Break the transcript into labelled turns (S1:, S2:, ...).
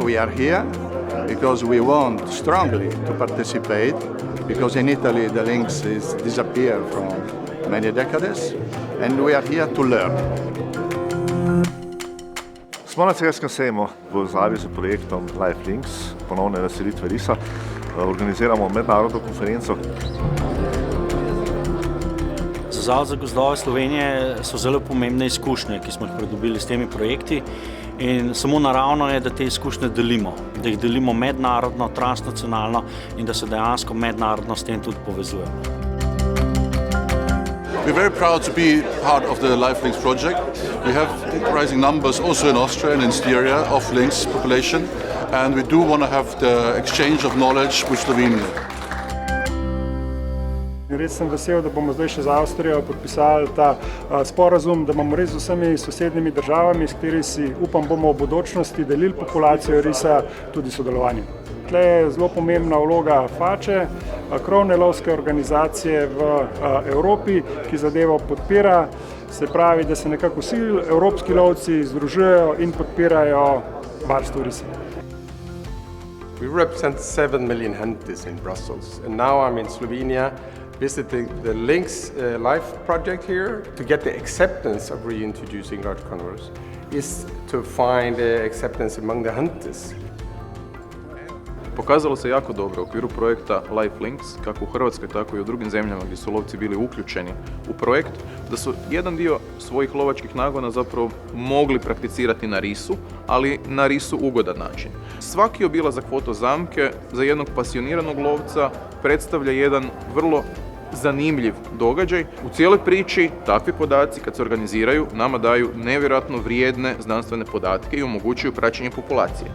S1: we are here because we want strongly to participate, because in Italy the lynx is disappeared from many decades, and we are here to learn.
S2: Smo na Celjskem sejmu v povezavi z projektom Life Lynx, ponovne naselitve risa, organiziramo mednarodno konferenco.
S3: Za Zavod za gozdove Slovenije so zelo pomembne izkušnje, ki smo jih pridobili s temi projekti, in samo naravno je, da te izkušnje delimo, da jih delimo mednarodno, transnacionalno in da se dejansko mednarodno s tem tudi povezujemo.
S4: We're very proud to be part of the Life Lynx project. We have rising numbers also in Austria and in Styria of lynx population, and we do want to have the exchange of knowledge with Slovenia.
S5: Res sem vesel, da bomo zdaj še z Avstrijo podpisali ta sporazum, da bomo res z vsemi sosednjimi državami, s kateri si upam bomo v bodočnosti delili populacijo risa, tudi sodelovanje. Tle je zelo pomembna vloga FAČE, krovne lovske organizacije v Evropi, ki zadevo podpira, se pravi, da se nekako vsi evropski lovci združujejo in podpirajo varstvo risa.
S6: We represent 7 million hunters in Brussels, and now I'm in Slovenia visiting the Lynx Life project here to get the acceptance of reintroducing large conures is to find acceptance among the hunters.
S7: Pokazalo se jako dobro u okviru projekta Life Lynx, kako u Hrvatskoj, tako i u drugim zemljama gdje su lovci bili uključeni u projekt, da su jedan dio svojih lovačkih nagona zapravo mogli prakticirati na risu, ali na risu ugodan način. Svaki obilazak fotozamke za jednog pasioniranog lovca predstavlja jedan vrlo zanimljiv događaj. U cijeloj priči takvi podaci kad se organiziraju nama daju nevjerojatno vrijedne znanstvene podatke i omogućuju praćenje populacije.